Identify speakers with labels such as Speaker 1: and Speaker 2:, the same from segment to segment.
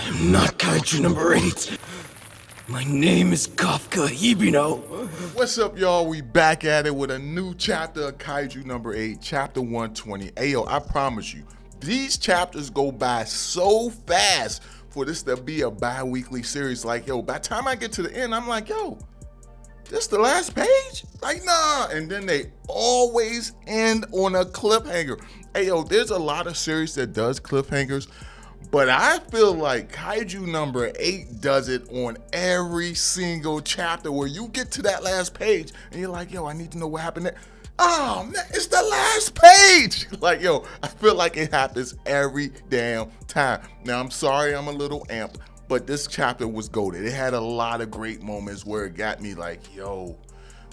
Speaker 1: I'm not Kaiju No8. My name is Kafka Hibino.
Speaker 2: What's up, y'all? We back at it with a new chapter of Kaiju No8, chapter 120. Ayo, I promise you, these chapters go by so fast for this to be a bi-weekly series. Like, yo, by the time I get to the end, I'm like, yo, this the last page? Like, nah. And then they always end on a cliffhanger. Ayo, there's a lot of series that does cliffhangers, but I feel like Kaiju No8 does it on every single chapter where you get to that last page and you're like, yo, I need to know what happened there. Oh man, it's the last page. Like, yo, I feel like it happens every damn time. Now, I'm sorry I'm a little amped, but this chapter was goated. It had a lot of great moments where it got me like, yo,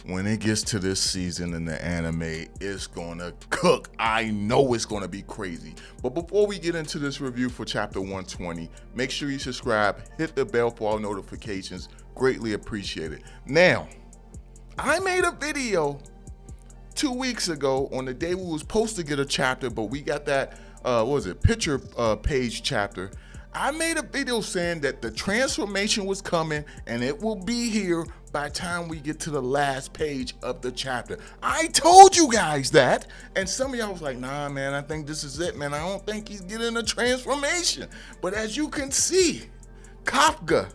Speaker 2: when it gets to this season in the anime, it's gonna cook. I know it's gonna be crazy. But before we get into this review for chapter 120, make sure you subscribe, hit the bell for all notifications. Greatly appreciated. Now, I made a video 2 weeks ago on the day we was supposed to get a chapter, but we got that, picture page chapter. I made a video saying that the transformation was coming and it will be here by the time we get to the last page of the chapter. I told you guys that, and some of y'all was like, nah, man, I think this is it, man. I don't think he's getting a transformation. But as you can see, Kafka,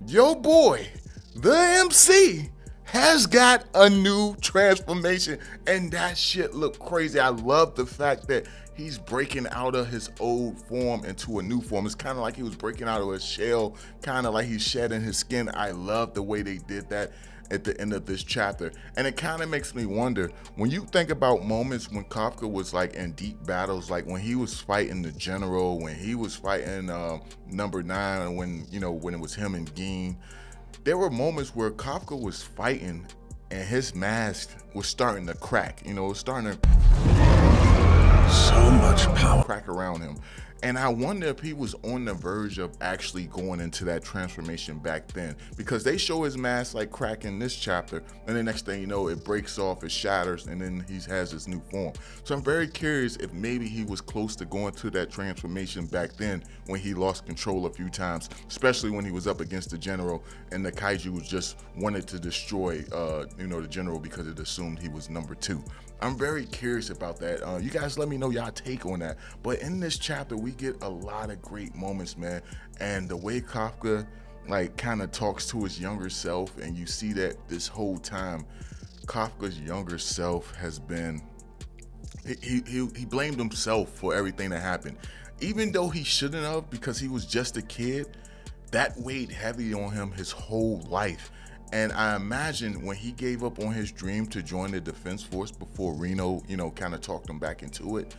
Speaker 2: your boy, the MC, has got a new transformation, and that shit look crazy. I love the fact that he's breaking out of his old form into a new form. It's kind of like he was breaking out of his shell, kind of like he's shedding his skin. I love the way they did that at the end of this chapter. And it kind of makes me wonder, when you think about moments when Kafka was like in deep battles, like when he was fighting the general, when he was fighting number 9, when it was him and Gin, there were moments where Kafka was fighting and his mask was starting to crack. It was starting to
Speaker 1: So much power.
Speaker 2: crack around him. And I wonder if he was on the verge of actually going into that transformation back then, because they show his mask like cracking this chapter, and the next thing you know, it breaks off, it shatters, and then he has his new form. So I'm very curious if maybe he was close to going to that transformation back then when he lost control a few times, especially when he was up against the general and the kaiju was just wanted to destroy the general because it assumed he was number 2. I'm very curious about that. You guys let me know y'all take on that. But in this chapter, we get a lot of great moments, man. And the way Kafka like kind of talks to his younger self, and you see that this whole time, Kafka's younger self has been, he blamed himself for everything that happened. Even though he shouldn't have, because he was just a kid, that weighed heavy on him his whole life. And I imagine when he gave up on his dream to join the Defense Force before Reno, kind of talked him back into it,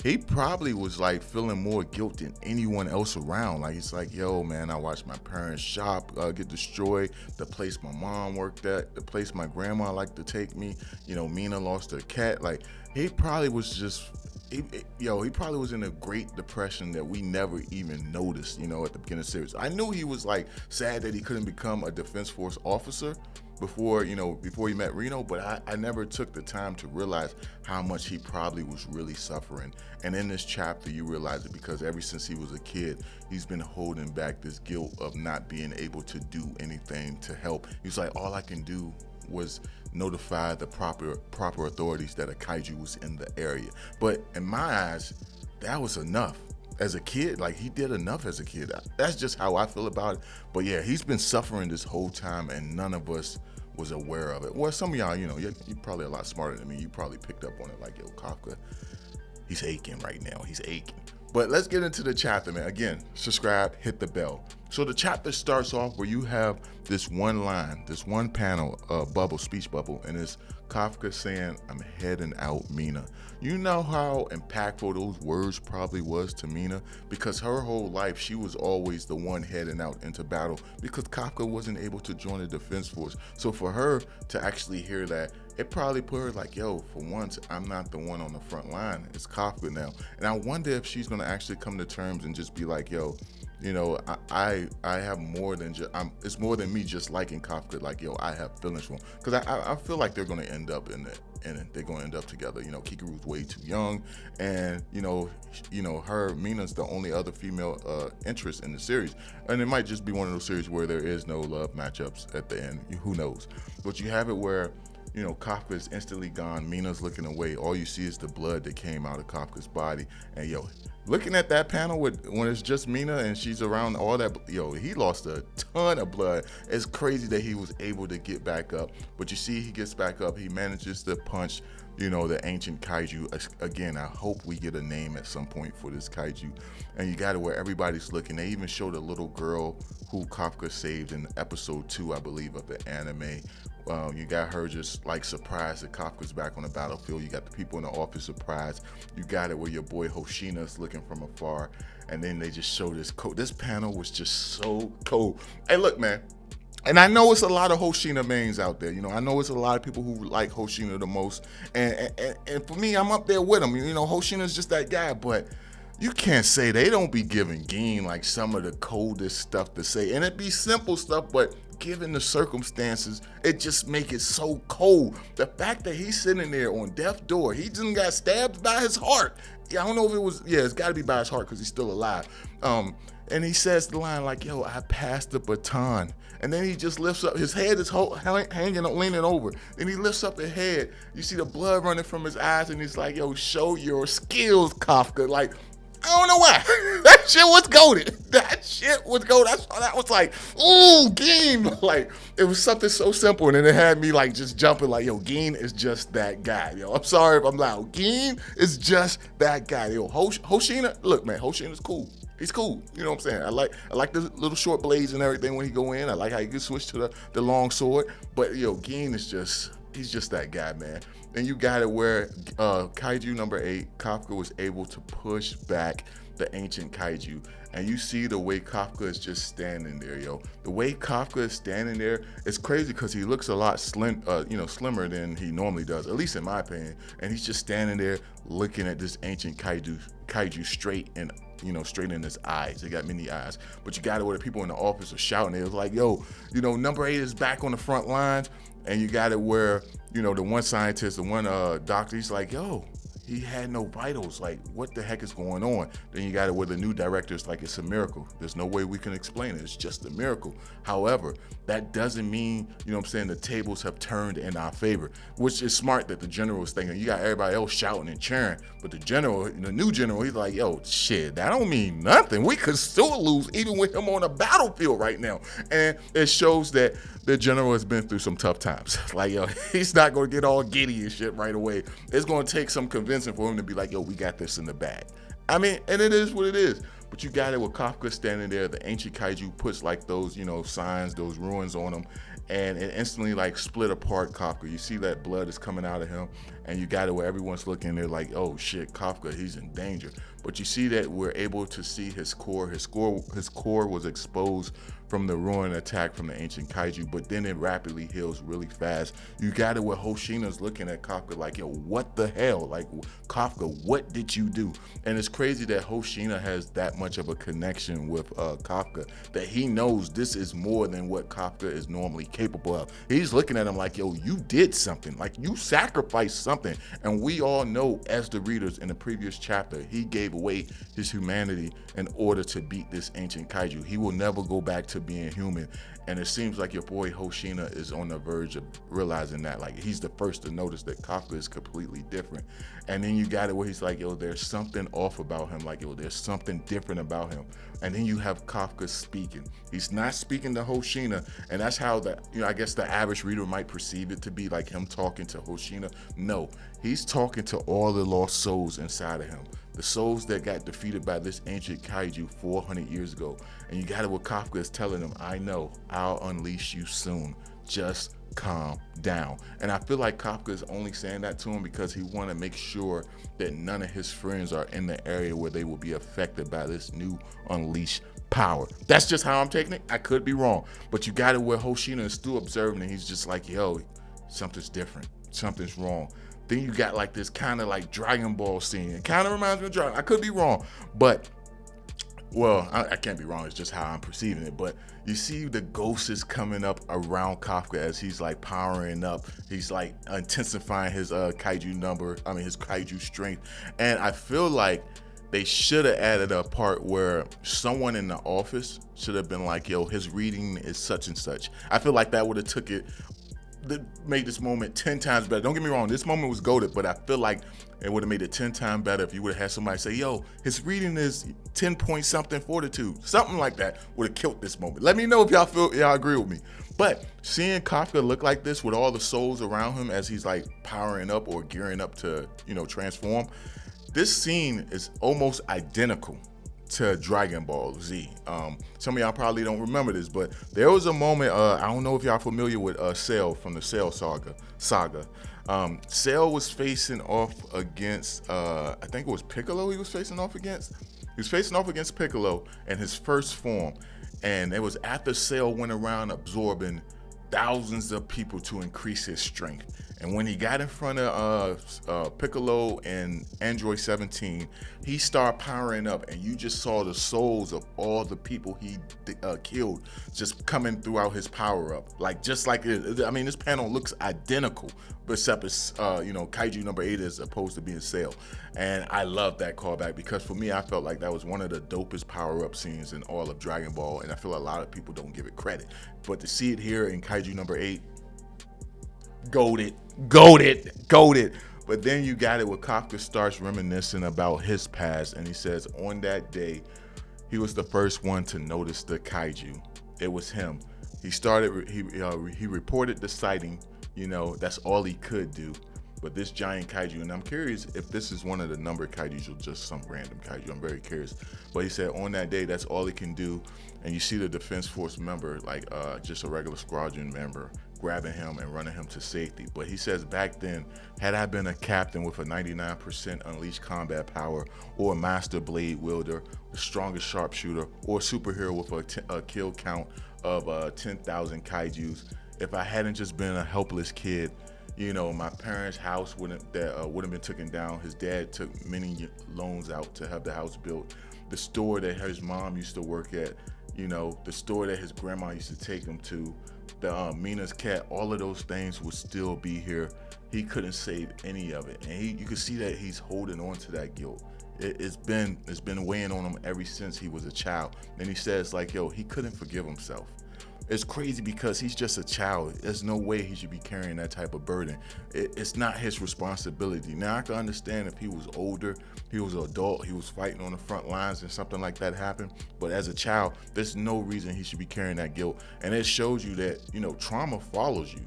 Speaker 2: he probably was like feeling more guilt than anyone else around. Like, it's like, yo, man, I watched my parents' shop get destroyed, the place my mom worked at, the place my grandma liked to take me, Mina lost her cat. Like, he probably was just, he probably was in a great depression that we never even noticed, at the beginning of the series. I knew he was like sad that he couldn't become a Defense Force officer before he met Reno, but I never took the time to realize how much he probably was really suffering. And in this chapter, you realize it, because ever since he was a kid, he's been holding back this guilt of not being able to do anything to help. He's like, all I can do was notify the proper authorities that a kaiju was in the area. But in my eyes, that was enough. As a kid, like, he did enough as a kid. That's just how I feel about it. But yeah, he's been suffering this whole time, and none of us was aware of it. Well, some of y'all, you're probably a lot smarter than me. You probably picked up on it, like, yo, Kafka, he's aching right now. He's aching. But let's get into the chapter, man. Again, subscribe, hit the bell. So the chapter starts off where you have this one line, this one panel, speech bubble, and it's Kafka saying, I'm heading out, Mina. You know how impactful those words probably was to Mina, because her whole life she was always the one heading out into battle because Kafka wasn't able to join the Defense Force. So for her to actually hear that, it probably put her like, yo, for once, I'm not the one on the front line. It's Kafka now. And I wonder if she's gonna actually come to terms and just be like, yo, I have more than just, it's more than me just liking Kafka. Like, yo, I have feelings for him. Because I feel like they're gonna end up in it. And they're going to end up together. Kikaru's way too young, and her Mina's the only other female interest in the series, and it might just be one of those series where there is no love matchups at the end. Who knows? But you have it where Kafka is instantly gone. Mina's looking away. All you see is the blood that came out of Kafka's body, and looking at that panel when it's just Mina and she's around all that, he lost a ton of blood. It's crazy that he was able to get back up. But you see, he gets back up. He manages to punch, the ancient kaiju. Again, I hope we get a name at some point for this kaiju. And you got it where everybody's looking. They even showed a little girl who Kafka saved in episode 2, I believe, of the anime. You got her just like surprised that Kafka's back on the battlefield. You got the people in the office surprised. You got it where your boy Hoshina's looking from afar, and then they just show this cool. This panel was just so cool. Hey, look, man. And I know it's a lot of Hoshina mains out there. I know it's a lot of people who like Hoshina the most. And for me, I'm up there with them. Hoshina's just that guy, but you can't say they don't be giving Gin like some of the coldest stuff to say. And it be simple stuff, but given the circumstances, it just make it so cold. The fact that he's sitting there on death's door, he just got stabbed by his heart. I don't know if it was, it's gotta be by his heart because he's still alive. And he says the line like, yo, I passed the baton. And then he just lifts up, his head is hanging, leaning over. Then he lifts up the head. You see the blood running from his eyes, and he's like, yo, show your skills, Kafka. Like, I don't know why. That shit was goated. That shit was goated. That was like, ooh, Gin. Like, it was something so simple, and then it had me like just jumping like, yo, Gin is just that guy. I'm sorry if I'm loud. Gin is just that guy. Hoshina, look, man, Hoshina's cool. He's cool. You know what I'm saying? I like the little short blades and everything when he go in. I like how he can switch to the long sword. But Gin is he's just that guy, man. And you got it where Kaiju number 8, Kafka was able to push back the ancient kaiju. And you see the way Kafka is just standing there, The way Kafka is standing there, it's crazy because he looks a lot slimmer than he normally does, at least in my opinion. And he's just standing there looking at this ancient kaiju straight in his eyes. They got many eyes. But you got it where the people in the office are shouting. It was like, yo, number 8 is back on the front lines. And you got it where, the one scientist, the one doctor, he's like, yo, he had no vitals. Like, what the heck is going on? Then you got it where the new director is like, it's a miracle. There's no way we can explain it. It's just a miracle. However, that doesn't mean, the tables have turned in our favor, which is smart that the general is thinking. You got everybody else shouting and cheering, but the general, the new general, he's like, yo, shit, that don't mean nothing. We could still lose even with him on the battlefield right now. And it shows that the general has been through some tough times. Like, yo, he's not going to get all giddy and shit right away. It's going to take some convincing for him to be like, yo, we got this in the bag. I mean, and it is what it is. But you got it with Kafka standing there. The ancient kaiju puts like those, signs, those ruins on him. And it instantly like split apart Kafka. You see that blood is coming out of him. And you got it where everyone's looking there like, oh shit, Kafka, he's in danger. But you see that we're able to see his core. His core was exposed from the ruin attack from the ancient kaiju, but then it rapidly heals really fast. You got it where Hoshina's looking at Kafka like, yo, what the hell? Like, Kafka, what did you do? And it's crazy that Hoshina has that much of a connection with Kafka, that he knows this is more than what Kafka is normally capable of. He's looking at him like, yo, you did something. Like, you sacrificed something. And we all know, as the readers in the previous chapter, he gave away his humanity in order to beat this ancient kaiju. He will never go back to being human. And it seems like your boy Hoshina is on the verge of realizing that. Like, he's the first to notice that Kafka is completely different. And then you got it where he's like, yo, there's something off about him. Like, yo, there's something different about him. And then you have Kafka speaking. He's not speaking to Hoshina. And that's how I guess the average reader might perceive it to be, like him talking to Hoshina. No, he's talking to all the lost souls inside of him. The souls that got defeated by this ancient kaiju 400 years ago. And you got it what Kafka is telling them, I know, I'll unleash you soon. Just calm down. And I feel like Kafka is only saying that to him because he want to make sure that none of his friends are in the area where they will be affected by this new unleashed power. That's just how I'm taking it. I could be wrong. But you got it where Hoshina is still observing and he's just like, yo, something's different. something's wrong. Then you got like this kind of like Dragon Ball scene. It kind of reminds me of Dragon. I could be wrong, but well, I can't be wrong. It's just how I'm perceiving it. But you see the ghost is coming up around Kafka as he's like powering up. He's like intensifying his his kaiju strength. And I feel like they should have added a part where someone in the office should have been like, yo, his reading is such and such. I feel like that would have took it, that made this moment 10 times better. Don't get me wrong, this moment was goated, but I feel like it would have made it 10 times better if you would have had somebody say, yo, his reading is 10 point something fortitude. Something like that would have killed this moment. Let me know if y'all agree with me. But seeing Kafka look like this with all the souls around him as he's like powering up or gearing up to, transform, this scene is almost identical to Dragon Ball Z. Some of y'all probably don't remember this, but there was a moment, I don't know if y'all familiar with Cell from the Cell saga. Cell was facing off against, I think it was Piccolo he was facing off against. He was facing off against Piccolo in his first form, and it was after Cell went around absorbing thousands of people to increase his strength. And when he got in front of Piccolo and Android 17, he started powering up, and you just saw the souls of all the people he killed just coming throughout his power up. Just like this panel looks identical, except it's Kaiju number 8 as opposed to being Cell. And I love that callback because for me, I felt like that was one of the dopest power up scenes in all of Dragon Ball, and I feel a lot of people don't give it credit. But to see it here in Kaiju number 8, goated. But then you got it where Kafka starts reminiscing about his past, and he says on that day he was the first one to notice the kaiju. It was him. He reported the sighting. That's all he could do. But this giant kaiju, and I'm curious if this is one of the numbered kaijus or just some random kaiju. I'm very curious. But he said on that day, that's all he can do. And you see the Defense Force member, just a regular squadron member, grabbing him and running him to safety. But he says back then, had I been a captain with a 99% unleashed combat power, or a master blade wielder, the strongest sharpshooter, or a superhero with a kill count of 10,000 kaijus, if I hadn't just been a helpless kid, my parents' house wouldn't have been taken down. His dad took many loans out to have the house built. The store that his mom used to work at, the store that his grandma used to take him to, the Mina's cat, all of those things would still be here. He couldn't save any of it, and you can see that he's holding on to that guilt. It's been weighing on him ever since he was a child. And he says he couldn't forgive himself. It's crazy because he's just a child. There's no way he should be carrying that type of burden. It's not his responsibility. Now, I can understand if he was older, he was an adult, he was fighting on the front lines and something like that happened. But as a child, there's no reason he should be carrying that guilt. And it shows you that, trauma follows you.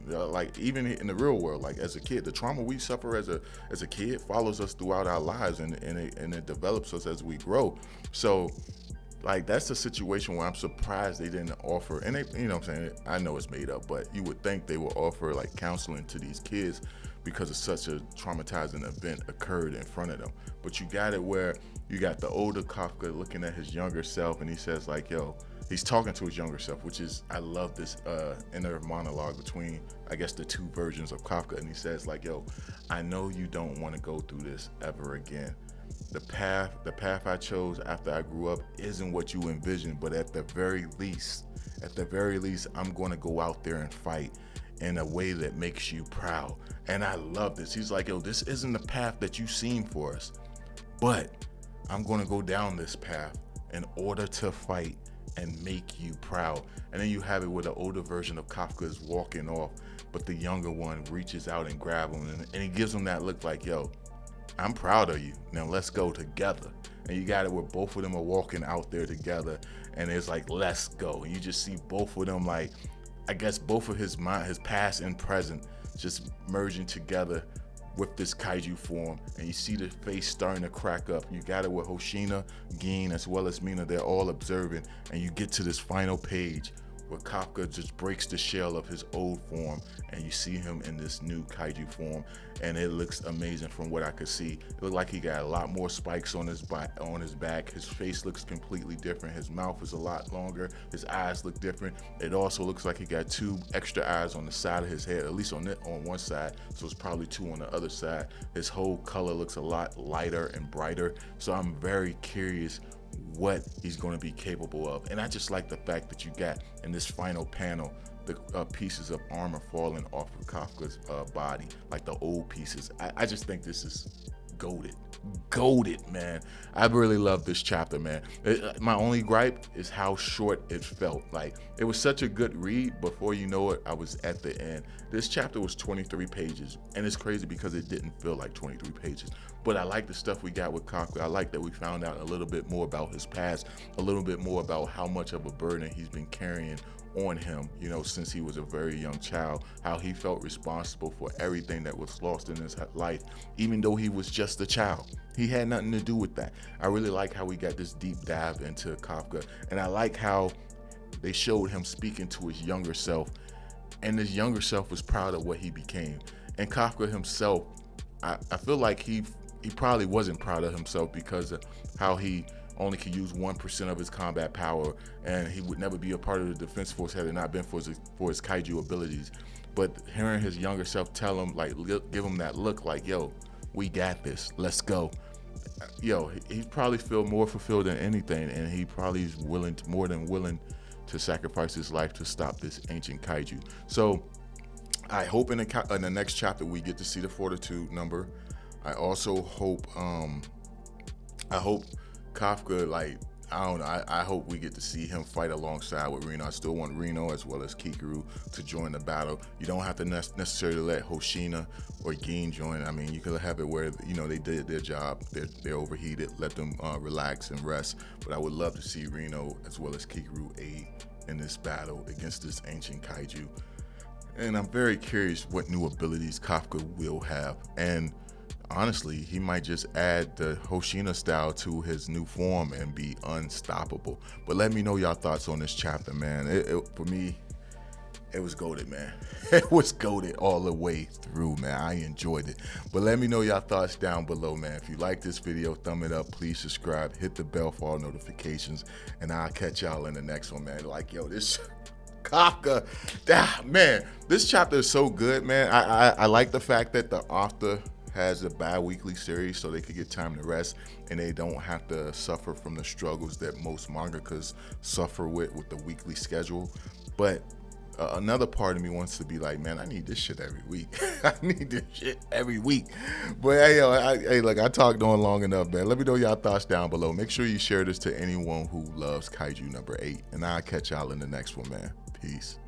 Speaker 2: Even in the real world, as a kid, the trauma we suffer as a kid follows us throughout our lives, and it develops us as we grow. So, that's a situation where I'm surprised they didn't offer, and they, what I'm saying, I know it's made up, but you would think they would offer counseling to these kids because of such a traumatizing event occurred in front of them. But you got it where you got the older Kafka looking at his younger self, and he says he's talking to his younger self, which is, I love this inner monologue between, I guess, the two versions of Kafka. And he says I know you don't want to go through this ever again. The path I chose after I grew up isn't what you envisioned, but at the very least, I'm going to go out there and fight in a way that makes you proud. And I love this. He's this isn't the path that you've seen for us, but I'm going to go down this path in order to fight and make you proud. And then you have it where the older version of Kafka is walking off, but the younger one reaches out and grabs him, and he gives him that look I'm proud of you. Now let's go together. And you got it where both of them are walking out there together, and it's let's go. And you just see both of them I guess both of his past and present just merging together with this kaiju form. And you see the face starting to crack up. You got it with Hoshina, Gin, as well as Mina, they're all observing, and you get to this final page where Kafka just breaks the shell of his old form and you see him in this new kaiju form, and it looks amazing from what I could see. It looked like he got a lot more spikes on his back. His face looks completely different. His mouth is a lot longer. His eyes look different. It also looks like he got 2 extra eyes on the side of his head, at least on one side, so it's probably 2 on the other side. His whole color looks a lot lighter and brighter, so I'm very curious what he's going to be capable of. And I just like the fact that you got in this final panel the pieces of armor falling off of Kafka's body, like the old pieces. I just think this is goated, man. I really love this chapter, man. My only gripe is how short it felt. Like, it was such a good read. Before you know it, I was at the end. This chapter was 23 pages, and it's crazy because it didn't feel like 23 pages. But I like the stuff we got with Kafka. I like that we found out a little bit more about his past, a little bit more about how much of a burden he's been carrying on him, you know, since he was a very young child, how he felt responsible for everything that was lost in his life, even though he was just a child. He had nothing to do with that. I really like how we got this deep dive into Kafka, and I like how they showed him speaking to his younger self, and his younger self was proud of what he became. And Kafka himself, I feel like he probably wasn't proud of himself because of how he only could use 1% of his combat power, and he would never be a part of the defense force had it not been for his kaiju abilities. But hearing his younger self tell him, like, give him that look like, yo, we got this, let's go. Yo, he probably feel more fulfilled than anything, and he probably is more than willing to sacrifice his life to stop this ancient kaiju. So I hope in the next chapter we get to see the Fortitude number. I also hope Kafka, like, I don't know, I hope we get to see him fight alongside with Reno. I still want Reno as well as Kikaru to join the battle. You don't have to necessarily let Hoshina or Gin join. I mean, you could have it where, you know, they did their job, they're overheated, let them relax and rest. But I would love to see Reno as well as Kikaru aid in this battle against this ancient kaiju. And I'm very curious what new abilities Kafka will have. And honestly, he might just add the Hoshina style to his new form and be unstoppable. But let me know y'all thoughts on this chapter, man. For me, it was goated, man. It was goated all the way through, man. I enjoyed it. But let me know y'all thoughts down below, man. If you like this video, thumb it up. Please subscribe. Hit the bell for all notifications. And I'll catch y'all in the next one, man. Like, yo, this Kafka, man, this chapter is so good, man. I like the fact that the author has a bi-weekly series so they could get time to rest and they don't have to suffer from the struggles that most mangakas suffer with the weekly schedule. But another part of me wants to be like, man, I need this shit every week. I need this shit every week. But hey, yo, look, I talked on long enough, man. Let me know y'all thoughts down below. Make sure you share this to anyone who loves Kaiju number 8, and I'll catch y'all in the next one, man. Peace.